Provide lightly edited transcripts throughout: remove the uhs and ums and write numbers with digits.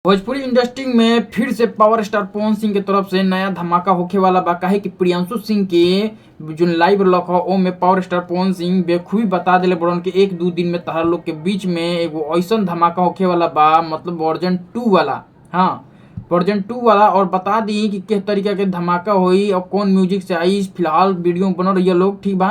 Bhojpuri industry में फिर से पावर स्टार पवन सिंह के तरफ से नया धमाका होखे वाला बा। काहे कि प्रियांशु सिंह के जो लाइव लॉक हो ओ में पावर स्टार पवन सिंह बेखूबी बता दिले बड़न कि 1-2 दिन में तहार लोग के बीच में एगो ऐसन धमाका होखे वाला बा, मतलब वर्जन 2 वाला। हाँ, वर्जन 2 वाला। और बता दी कि किस तरीके के धमाका होई और कौन म्यूजिक से आई। फिलहाल वीडियो बन रही है लोग, ठीक बा।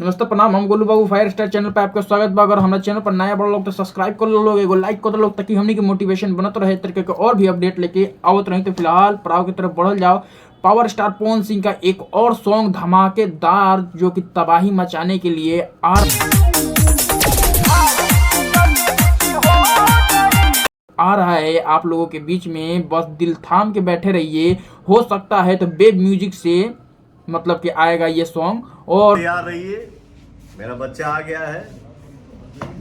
नमस्ते प्रणाम, हम गोलू बाबू फायर स्टार चैनल पे आपका स्वागत बा। अगर हमारे चैनल पर नया बड़ा लोग तो सब्सक्राइब कर लो लोग, एगो लाइक कर दो लोग, ताकि हमनी के मोटिवेशन बनत रहे तरीके के और भी अपडेट लेके आवत रही। तो फिलहाल पड़ाव की तरफ बढ़ल जाओ। पावर स्टार पवन सिंह का एक और सॉन्ग धमाकेदार जो कि तबाही मचाने के लिए आ रहा है आप लोगों के बीच में। बस दिल थाम के बैठे रहिए, हो सकता है तो बेब म्यूजिक से मतलब कि आएगा ये सॉन्ग। और तैयार रहिए, मेरा बच्चा आ गया है।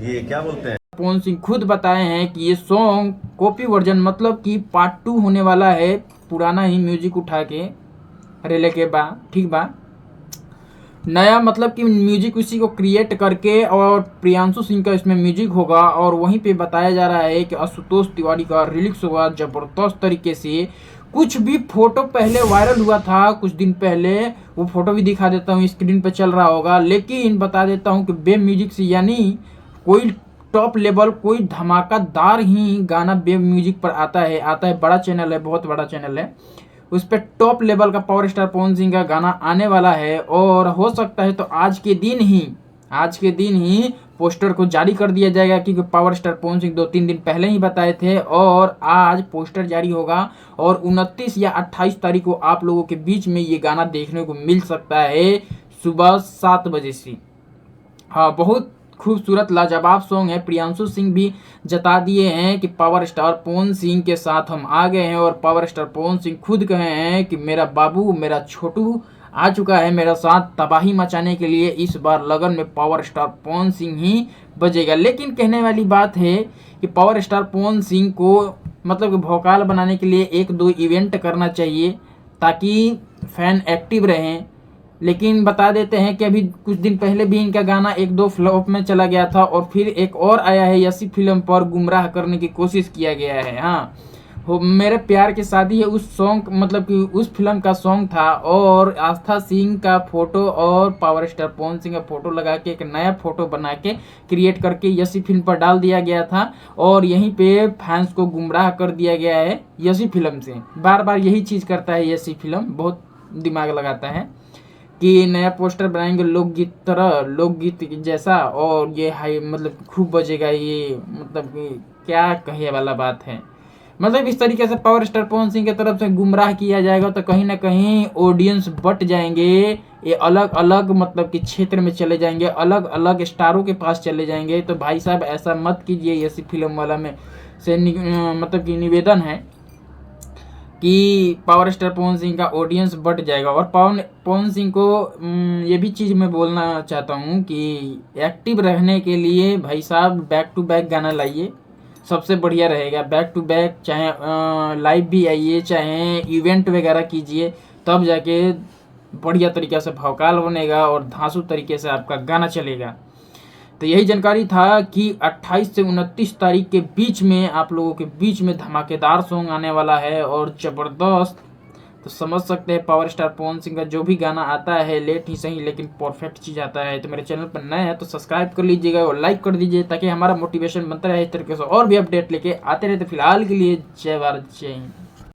ये क्या बोलते हैं, पवन सिंह खुद बताए हैं कि ये सॉन्ग कॉपी वर्जन, मतलब कि पार्ट 2 होने वाला है। पुराना ही म्यूजिक उठा के रेले के बा, ठीक बा। नया मतलब कि म्यूजिक उसी को क्रिएट करके और प्रियांशु सिंह का इसमें म्यूजिक होगा। और वहीं पे बताया जा रहा है कि आशुतोष तिवारी का रिलीज होगा जबरदस्त तरीके से। कुछ भी फोटो पहले वायरल हुआ था कुछ दिन पहले, वो फोटो भी दिखा देता हूँ, स्क्रीन पे चल रहा होगा। लेकिन बता देता हूँ कि बेब म्यूजिक से यानी कोई टॉप लेवल, कोई धमाकेदार ही गाना बेब म्यूजिक पर आता है। बड़ा चैनल है, बहुत बड़ा चैनल है, उस पर टॉप लेवल का पावर स्टार पवन सिंह का गाना आने वाला है। और हो सकता है तो आज के दिन ही पोस्टर को जारी कर दिया जाएगा, क्योंकि पावर स्टार पवन सिंह 2-3 दिन पहले ही बताए थे। और आज पोस्टर जारी होगा और 29 या 28 तारीख को आप लोगों के बीच में ये गाना देखने को मिल सकता है सुबह 7 बजे से। हाँ, बहुत खूबसूरत लाजवाब सॉन्ग है। प्रियांशु सिंह भी जता दिए हैं कि पावर स्टार पवन सिंह के साथ हम आ गए हैं। और पावर स्टार पवन सिंह खुद कहे हैं कि मेरा बाबू, मेरा छोटू आ चुका है मेरा साथ तबाही मचाने के लिए। इस बार लगन में पावर स्टार पवन सिंह ही बजेगा। लेकिन कहने वाली बात है कि पावर स्टार पवन सिंह को मतलब कि भौकाल बनाने के लिए 1-2 इवेंट करना चाहिए, ताकि फैन एक्टिव रहें। लेकिन बता देते हैं कि अभी कुछ दिन पहले भी इनका गाना 1-2 फ्लॉप में चला गया था। और फिर एक और आया है, यसी फिल्म पर गुमराह करने की कोशिश किया गया है। हाँ, वो मेरे प्यार की शादी है, उस सॉन्ग मतलब कि उस फिल्म का सॉन्ग था। और आस्था सिंह का फोटो और पावर स्टार पवन सिंह का फोटो लगा के एक नया फोटो बना के क्रिएट करके यसी फिल्म पर डाल दिया गया था। और यहीं पे फैंस को गुमराह कर दिया गया है यसी फिल्म से। बार बार यही चीज़ करता है यसी फिल्म, बहुत दिमाग लगाता है कि नया पोस्टर बनाएंगे लोकगीत जैसा, और ये हाई मतलब खूब बजेगा ये, मतलब कि क्या कहे वाला बात है। मतलब इस तरीके से पावर स्टार पवन सिंह की तरफ से गुमराह किया जाएगा तो कहीं ना कहीं ऑडियंस बट जाएंगे। ये अलग अलग मतलब कि क्षेत्र में चले जाएंगे, अलग अलग स्टारों के पास चले जाएंगे। तो भाई साहब ऐसा मत कीजिए। ऐसी फिल्म वाला में से मतलब कि निवेदन है कि पावर स्टार पवन सिंह का ऑडियंस बढ़ जाएगा। और पवन सिंह को ये भी चीज़ मैं बोलना चाहता हूँ कि एक्टिव रहने के लिए भाई साहब बैक टू बैक गाना लाइए, सबसे बढ़िया रहेगा। बैक टू बैक, चाहे लाइव भी आइए, चाहे इवेंट वगैरह कीजिए, तब जाके बढ़िया तरीके से भौकाल बनेगा और धांसू तरीके से आपका गाना चलेगा। तो यही जानकारी था कि 28 से 29 तारीख के बीच में आप लोगों के बीच में धमाकेदार सॉन्ग आने वाला है और ज़बरदस्त। तो समझ सकते हैं पावर स्टार पवन सिंह का जो भी गाना आता है, लेट ही सही लेकिन परफेक्ट चीज़ आता है। तो मेरे चैनल पर नए हैं तो सब्सक्राइब कर लीजिएगा और लाइक कर दीजिए, ताकि हमारा मोटिवेशन बनता रहे इस तरीके से और भी अपडेट लेके आते रहे। तो फिलहाल के लिए जय भारत, जय हिंद।